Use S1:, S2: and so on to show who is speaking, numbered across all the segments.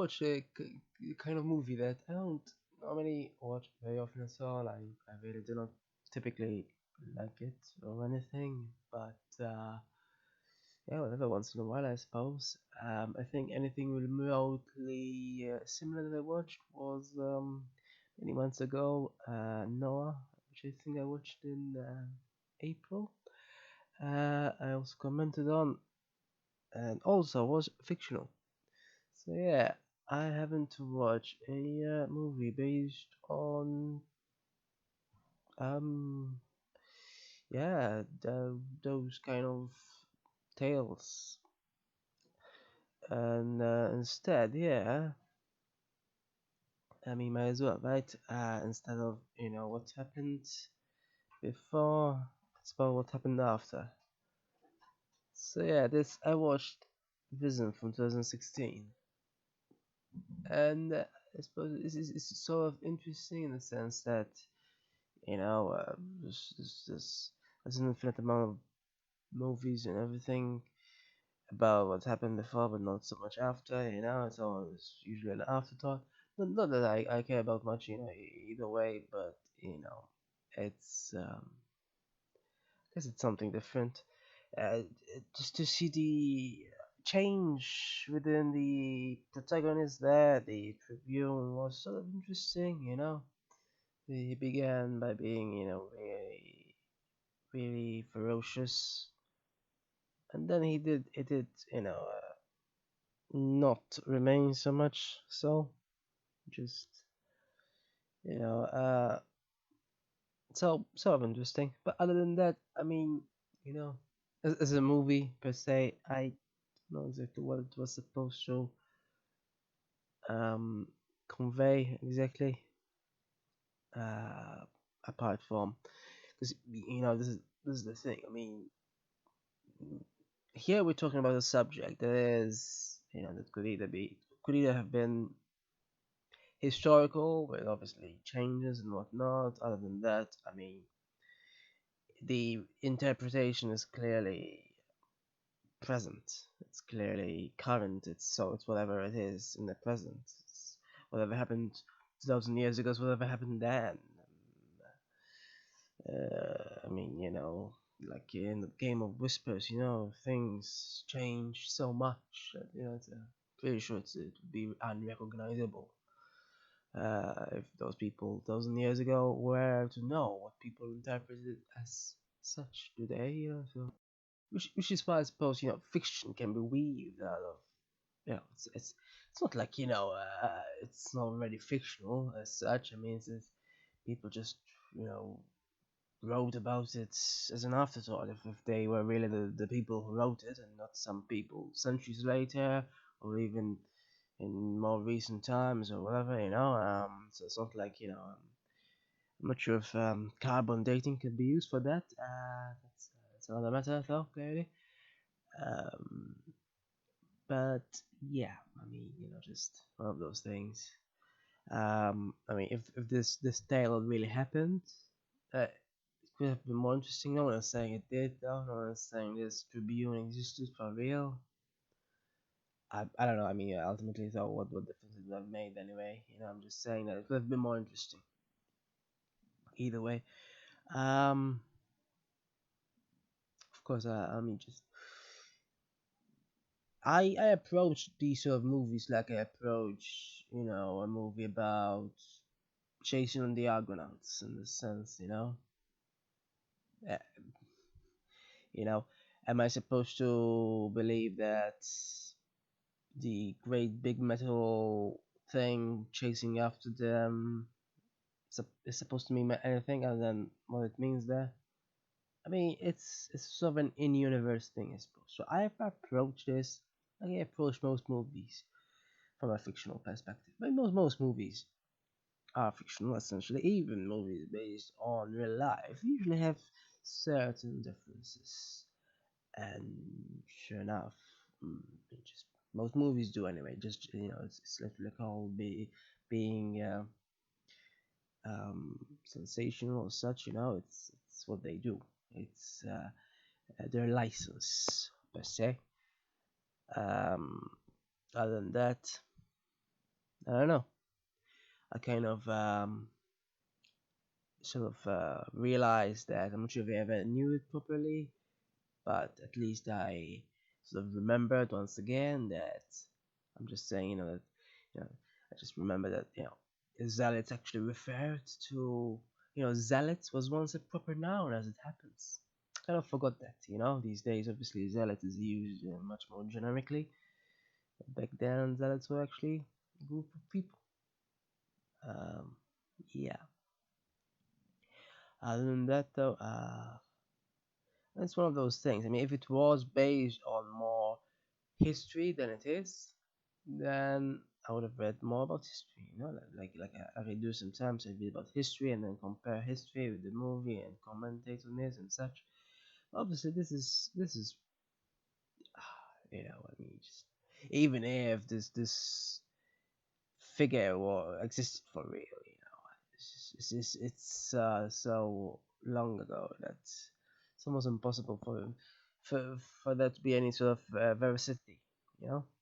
S1: watch a kind of movie that I don't normally watch very often at all. I really do not typically like it or anything, but yeah, whatever, once in a while, I suppose. I think anything remotely similar that I watched was many months ago, Noah, which I think I watched in April. I also commented on, and also was fictional. So yeah, I haven't watched a movie based on um yeah those kind of tales, and instead, yeah, I mean, might as well, right? Instead of what happened before, it's about what happened after. So yeah, this I watched Vision from 2016, and I suppose it's sort of interesting in the sense that you know there's an infinite amount of movies and everything about what happened before, but not so much after. It's always usually an afterthought. Not that I care about much, either way, but it's I guess it's something different. Uh, just to see the change within the protagonist there, the Tribune was sort of interesting. He began by being, really ferocious, and then it did, not remain so much so. Just you know, so sort of interesting. But other than that, I mean, you know, as a movie per se, I don't know exactly what it was supposed to um convey exactly. Uh, Apart from because this is the thing. I mean, here we're talking about a subject that is that could either have been historical with obviously changes and whatnot. Other than that, I mean, the interpretation is clearly present. It's clearly current. It's whatever it is in the present. It's whatever happened 2,000 years ago is whatever happened then. I mean, like in the game of whispers, things change so much that it's pretty sure it would be unrecognizable if those people 1,000 years ago were to know what people interpreted as such today. So which is why I suppose fiction can be weaved out of it's not like it's not already fictional as such. I mean, it's people just you know wrote about it as an afterthought if they were really the people who wrote it and not some people centuries later or even in more recent times or whatever. So it's not like I'm not sure if carbon dating could be used for that. That's another matter though, clearly. um, but yeah, I mean, just one of those things. I mean, if this tale had really happened, it could have been more interesting. No one is saying it did, though. No one is saying this Tribune existed for real. I don't know. I mean, ultimately, though, what difference it would have made anyway? I'm just saying that it could have been more interesting. Either way, um, of course, I mean, just I approach these sort of movies like I approach, a movie about chasing on the Argonauts in the sense, uh, you know, am I supposed to believe that the great big metal thing chasing after them is supposed to mean anything other than what it means there? I mean, it's sort of an in-universe thing, I suppose. So I approach this like I approach most movies from a fictional perspective. But most movies are fictional, essentially. Even movies based on real life usually have certain differences, and sure enough, just most movies do anyway. Just it's literally called being sensational or such. It's what they do. It's their license per se. Um, Other than that, I don't know. I kind of realized that I'm not sure if I ever knew it properly, but at least I sort of remembered once again that I'm just saying, that you know, I just remember that zealots actually referred to, zealots was once a proper noun as it happens. Kind of forgot that, these days obviously zealot is used much more generically. Back then, zealots were actually a group of people. Um, yeah. Other than that, though, it's one of those things. I mean, if it was based on more history than it is, then I would have read more about history. I read do sometimes. I read about history and then compare history with the movie and commentate on it and such. Obviously, this is I mean, just even if this figure existed for real, it's so long ago that it's almost impossible for there to be any sort of veracity.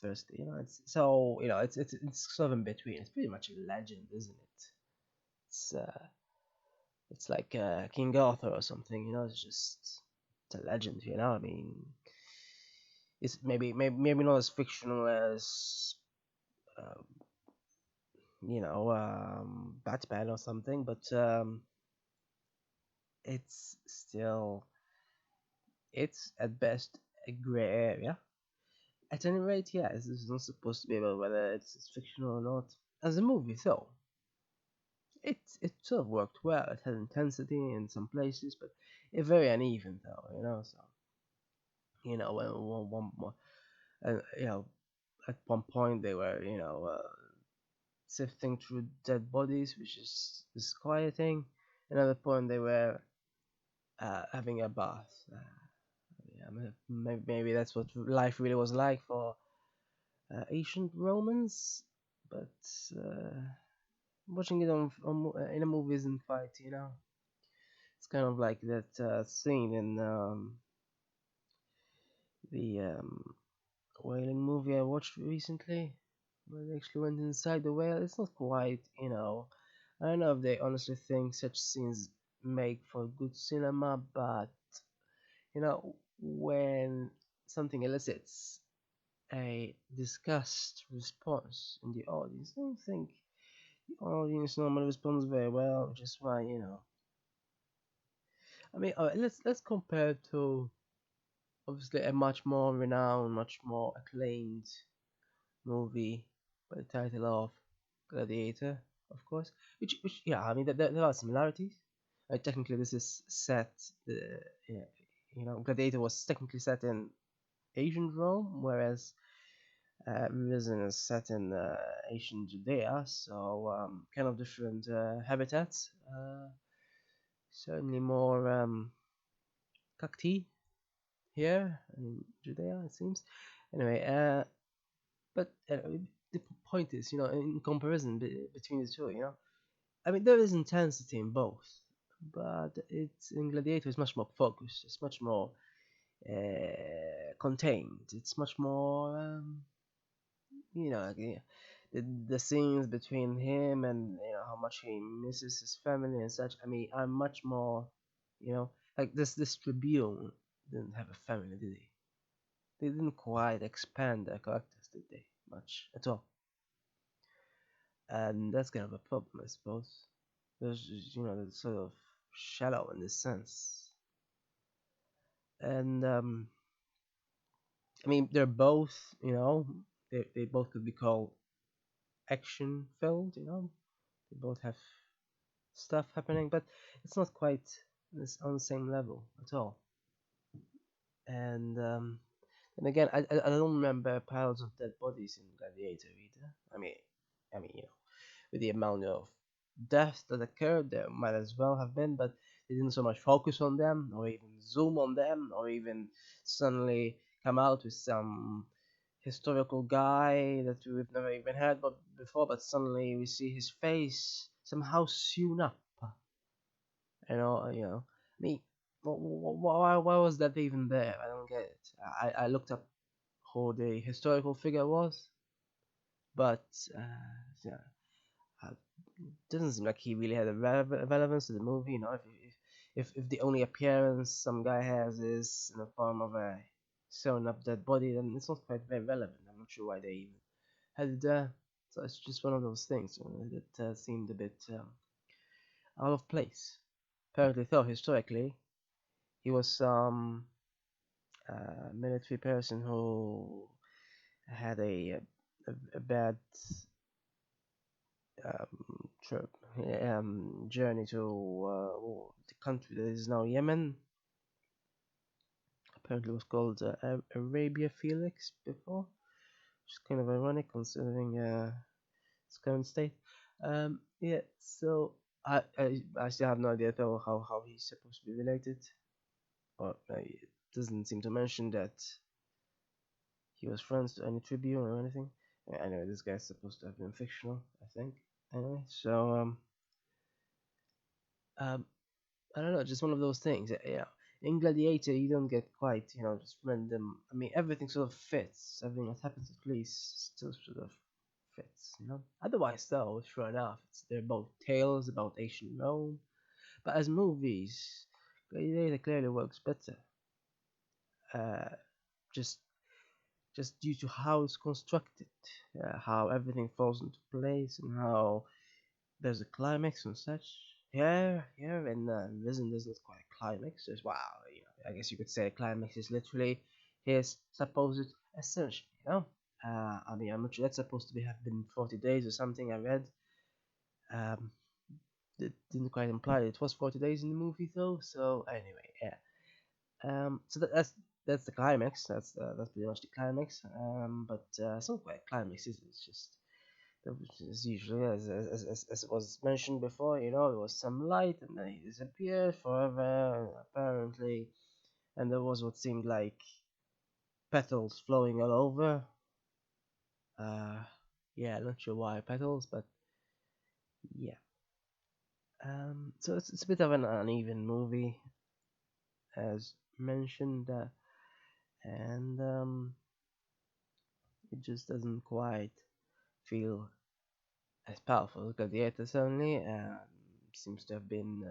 S1: Firstly, it's so it's sort of in between. It's pretty much a legend, isn't it? It's uh, it's like King Arthur or something. It's a legend. I mean, it's maybe not as fictional as um, Batman or something, but it's still it's at best a gray area. At any rate, yeah, this is not supposed to be about whether it's fictional or not. As a movie, though, it sort of worked well. It had intensity in some places, but it very uneven, though. So when at one point they were sifting through dead bodies, which is disquieting. Another point they were having a bath. Yeah, maybe that's what life really was like for ancient Romans, but uh, watching it in a movie isn't quite, It's kind of like that scene in the whaling movie I watched recently, where they actually went inside the whale. It's not quite, I don't know if they honestly think such scenes make for good cinema, but when something elicits a disgust response in the audience, I don't think the audience normally responds very well, which is why, I mean, let's compare to obviously a much more renowned, much more acclaimed movie by the title of Gladiator, of course. Which yeah, I mean, there are similarities. Technically, this is set, yeah, Gladiator was technically set in ancient Rome, whereas Risen is set in ancient Judea, so kind of different habitats. Certainly more cacti here in Judea, it seems. Anyway, but the point is, in comparison between the two, I mean, there is intensity in both, but it's in Gladiator. It's much more focused. It's much more contained. It's much more, like, the scenes between him and how much he misses his family and such. I mean, I'm much more, like this Tribune didn't have a family, did he? They didn't quite expand their characters, did they? Much at all, and that's kind of a problem, I suppose. There's it's sort of shallow in this sense, and I mean, they're both, they both could be called action filled, they both have stuff happening, but it's not quite on the same level at all. And again, I don't remember piles of dead bodies in Gladiator either. I mean, with the amount of deaths that occurred, there might as well have been, but they didn't so much focus on them, or even zoom on them, or even suddenly come out with some historical guy that we've never even heard but before, but suddenly we see his face somehow sewn up. I mean, why was that even there? I don't get it. I looked up who the historical figure was, but yeah, uh, doesn't seem like he really had a relevance to the movie. You know, if the only appearance some guy has is in the form of a sewn up dead body, then it's not quite very relevant. I'm not sure why they even had it there. So it's just one of those things that seemed a bit out of place. Apparently, though, historically, he was some military person who had a bad trip, journey to the country that is now Yemen. Apparently, it was called Arabia Felix before, which is kind of ironic considering its current state. Yeah, so I still have no idea though how he's supposed to be related, or it doesn't seem to mention that he was friends to any tribune or anything. Anyway, this guy's supposed to have been fictional, I think. Anyway, so um, I don't know, just one of those things. Yeah, in Gladiator, you don't get quite, just random. I mean, everything sort of fits. Everything that happens at least still sort of fits. Otherwise, though, sure enough, they're both tales about ancient Rome. But as movies, Gladiator clearly works better. Uh, just just due to how it's constructed, how everything falls into place, and how there's a climax and such. Yeah, and Risen is not quite a climax. There's wow, I guess you could say a climax is literally his supposed ascension. I mean, I'm not sure that's supposed to be have been 40 days or something. I read. Um, it didn't quite imply it was 40 days in the movie though. So anyway, yeah. So that's the climax. That's pretty much the climax. But it's not quite a climax. It's just as usually as was mentioned before. There was some light and then he disappeared forever apparently, and there was what seemed like petals flowing all over. Uh, yeah, not sure why petals, but yeah. So it's a bit of an uneven movie, as mentioned, and it just doesn't quite feel as powerful. Gladiator certainly seems to have been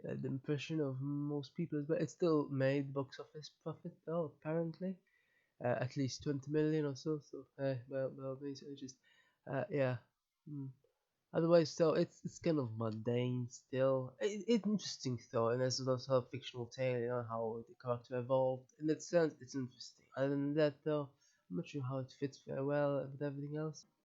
S1: the impression of most people, but it still made box office profit though apparently, at least 20 million or so. So well, these are just yeah. Mm. Otherwise, so it's kind of mundane still. It's interesting though, and there's a lot of fictional tale, how the character evolved. In that sense, it's interesting. Other than that, though, I'm not sure how it fits very well with everything else.